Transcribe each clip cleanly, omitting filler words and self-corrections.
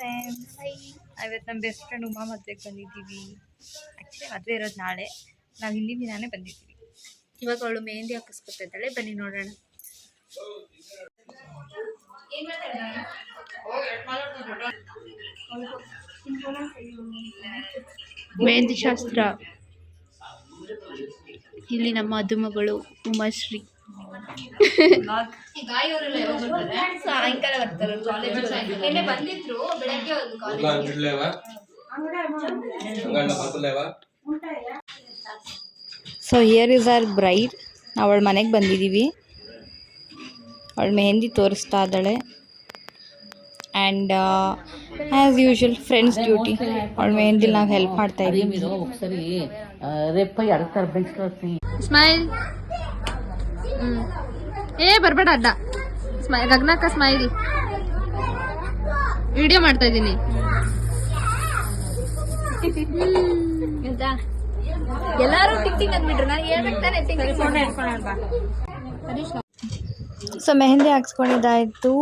Friends, ಇವತ್ತು ನಮ್ಮ best friend Uma ಮದುವೆಗೆ ಬಂದಿದ್ದೀವಿ. ಆ್ಯಕ್ಚುಲಿ ಮದುವೆ ಇರೋದು ನಾಳೆ, ನಾವು ಹಿಂದಿನ ದಿನಾನೇ ಬಂದಿದ್ದೀವಿ. ಇವಾಗ ಅವಳು ಮೆಹಂದಿ ಹಾಕಿಸ್ಕೊತಾ ಇದ್ದಾಳೆ, ಬನ್ನಿ ನೋಡೋಣ. ಮೆಹಂದಿ ಶಾಸ್ತ್ರ ಇಲ್ಲಿ ನಮ್ಮ ಮದುಮಗಳು ಉಮಾಶ್ರೀ. ಸಾಯಂಕಾಲ ಬರ್ತಾರೆ, ಬಂದಿದ್ರು ಬೆಳಗ್ಗೆ. So here is our bride. ಅವಳ ಮನೆಗೆ ಬಂದಿದ್ದೀವಿ. ಅವಳು ಮೆಹಂದಿ ತೋರಿಸ್ತಾ ಇದ್ದಾಳೆ. And as usual friends duty, ಅವಳ ಮೆಹಂದಿಲಿ ನಾವು ಹೆಲ್ಪ್ ಮಾಡ್ತಾ ಇದ್ದೀವಿ. ಸ್ಮೈಲ್ ಬರ್ಬೇಡ ಅಡ್ಡ. ಗಗನಕ್ಕ ಸ್ಮೈಲ್. ವಿಡಿಯೋ ಮಾಡ್ತಾ ಇದ್ದೀನಿ. ಎಲ್ಲಾರು ಟಿಕ್ಟಿಂಗ್ ಅಂದ್ಬಿಟ್ರು, ನಾನು ಸೊ ಮೆಹಂದಿ ಹಾಕ್ಸ್ಕೊಂಡಿದ್ದಾಯ್ತು.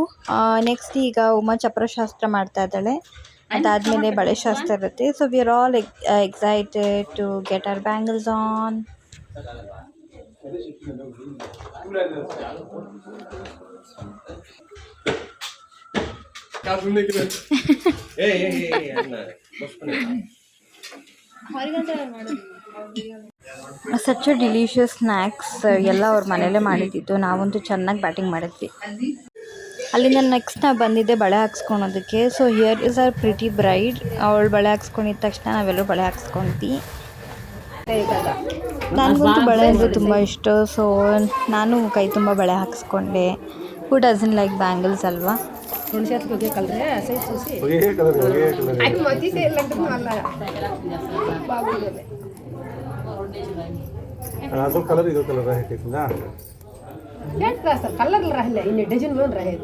ನೆಕ್ಸ್ಟ್ ಈಗ ಉಮಾ ಚಪ್ರ ಶಾಸ್ತ್ರ ಮಾಡ್ತಾ ಇದ್ದಾಳೆ. ಅದಾದಮೇಲೆ ಬಳೆ ಶಾಸ್ತ್ರ ಇರುತ್ತೆ. So we are all excited to get our bangles on. Such a delicious snacks. ಎಲ್ಲ ಅವ್ರ ಮನೇಲೇ ಮಾಡಿದ್ದಿತ್ತು. ನಾವಂತೂ ಚೆನ್ನಾಗಿ ಬ್ಯಾಟಿಂಗ್ ಮಾಡಿದ್ವಿ. ಅಲ್ಲಿಂದ ನೆಕ್ಸ್ಟ್ ನಾವು ಬಂದಿದ್ದೆ ಬಳೆ ಹಾಕ್ಸ್ಕೊಳೋದಕ್ಕೆ. So here is our pretty bride. ಅವಳು ಬಳೆ ಹಾಕ್ಸ್ಕೊಂಡಿದ್ದ ತಕ್ಷಣ ನಾವೆಲ್ಲರೂ ಬಳೆ ಹಾಕ್ಸ್ಕೊಂಡ್ವಿ. ನನಗಂತೂ ಬಳೆ ಅಂದರೆ ತುಂಬ ಇಷ್ಟ. ಸೊ ನಾನು ಕೈ ತುಂಬ ಬಳೆ ಹಾಕ್ಸ್ಕೊಂಡೆ. ಹೂ ಡಸನ್ ಲೈಕ್ ಬ್ಯಾಂಗಲ್ಸ್ ಅಲ್ವಾ? ಅದು कलर ಇದು कलर రాహేకిందా కలర్ రాహలే ఇన్ని డిజైన్ లో రాహే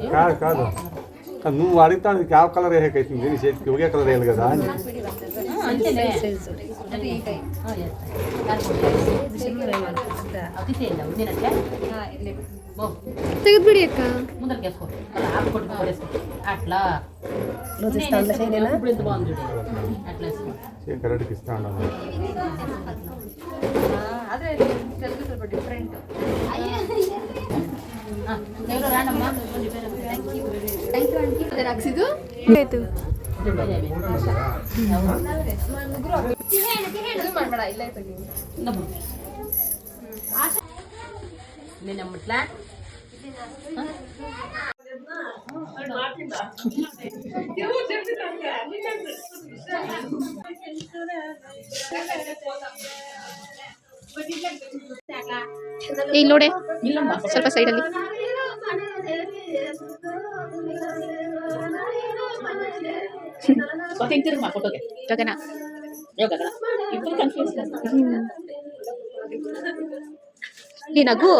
కాదు నువ్వు వాడితే ಯಾವ కలర్ రాహేకింది నీ చేతికి ఒకే కలర్ వేయాలి కదా అంతే సైజ్ అది ఈ కై ತೆಗೆದ್ಬಿಡಿ ಅಕ್ಕ. అట్లా కరెక్ట్ ఇస్తా ఉన్నాను. ಆದರೆ ತೆಲುಗು ಸ್ವಲ್ಪ ಡಿಫ್ರೆಂಟ್. ಹಾಕ್ಸಿದ್ದು ಆಯ್ತು. ಮಾಡ್ಬೇಡ, ಇಲ್ಲ ಇಲ್ಲಿ ನೋಡಿ, ಸ್ವಲ್ಪ ಸೈಡಲ್ಲಿ. ಗಗನ ಈ ನಗು.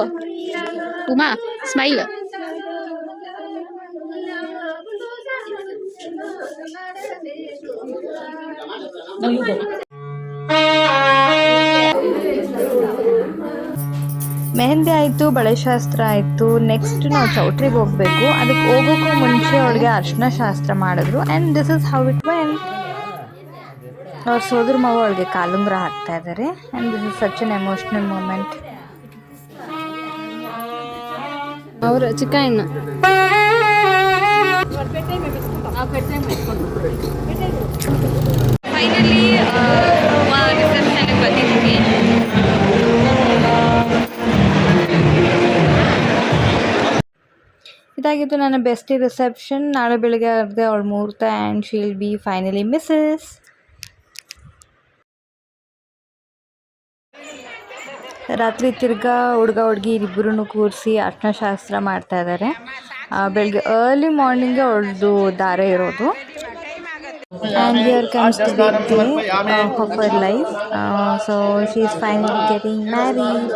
ಉಮಾ ಸ್ಮೈಲ್. ಮೆಹಂದಿ ಆಯಿತು, ಬಳೆ ಶಾಸ್ತ್ರ ಆಯಿತು. ನೆಕ್ಸ್ಟ್ ನಾವು ಚೌಟ್ರಿಗೆ ಹೋಗಬೇಕು. ಅದಕ್ಕೆ ಹೋಗೋಕ್ಕೂ ಮುಂಚೆ ಅವಳಿಗೆ ಅರ್ಶಿನ ಶಾಸ್ತ್ರ ಮಾಡಿದ್ರು. And this is how it went. ಅವ್ರ ಸೋದರ ಮಾವ ಅವಳಿಗೆ ಕಾಲುಂಗುರ ಹಾಕ್ತಾ ಇದ್ದಾರೆ. And this is such an emotional moment. ಅವ್ರ ಚಿಕ್ಕ ಇನ್ನು ಫೈನಲಿ ರಿಸೆಪ್ಷನ್ಗೆ ಬಂದಿದ್ದೀವಿ. ಇದಾಗಿತ್ತು ನನ್ನ ಬೆಸ್ಟಿ ರಿಸೆಪ್ಷನ್. ನಾಳೆ ಬೆಳಿಗ್ಗೆ ಅವ್ರದ್ದೇ ಅವಳ ಮುಹೂರ್ತ. And she will be finally Mrs. ರಾತ್ರಿ ತಿರ್ಗಾ ಹುಡುಗ ಹುಡುಗಿ ಇಬ್ಬರೂ ಕೂರಿಸಿ ಅರ್ಶಿನ ಶಾಸ್ತ್ರ ಮಾಡ್ತಾ ಇದ್ದಾರೆ. ಬೆಳಗ್ಗೆ ಅರ್ಲಿ ಮಾರ್ನಿಂಗ್ಗೆ ಅವಳದು ದಾರೆ ಇರೋದು. And here comes the big day of her life. So she is finally getting married.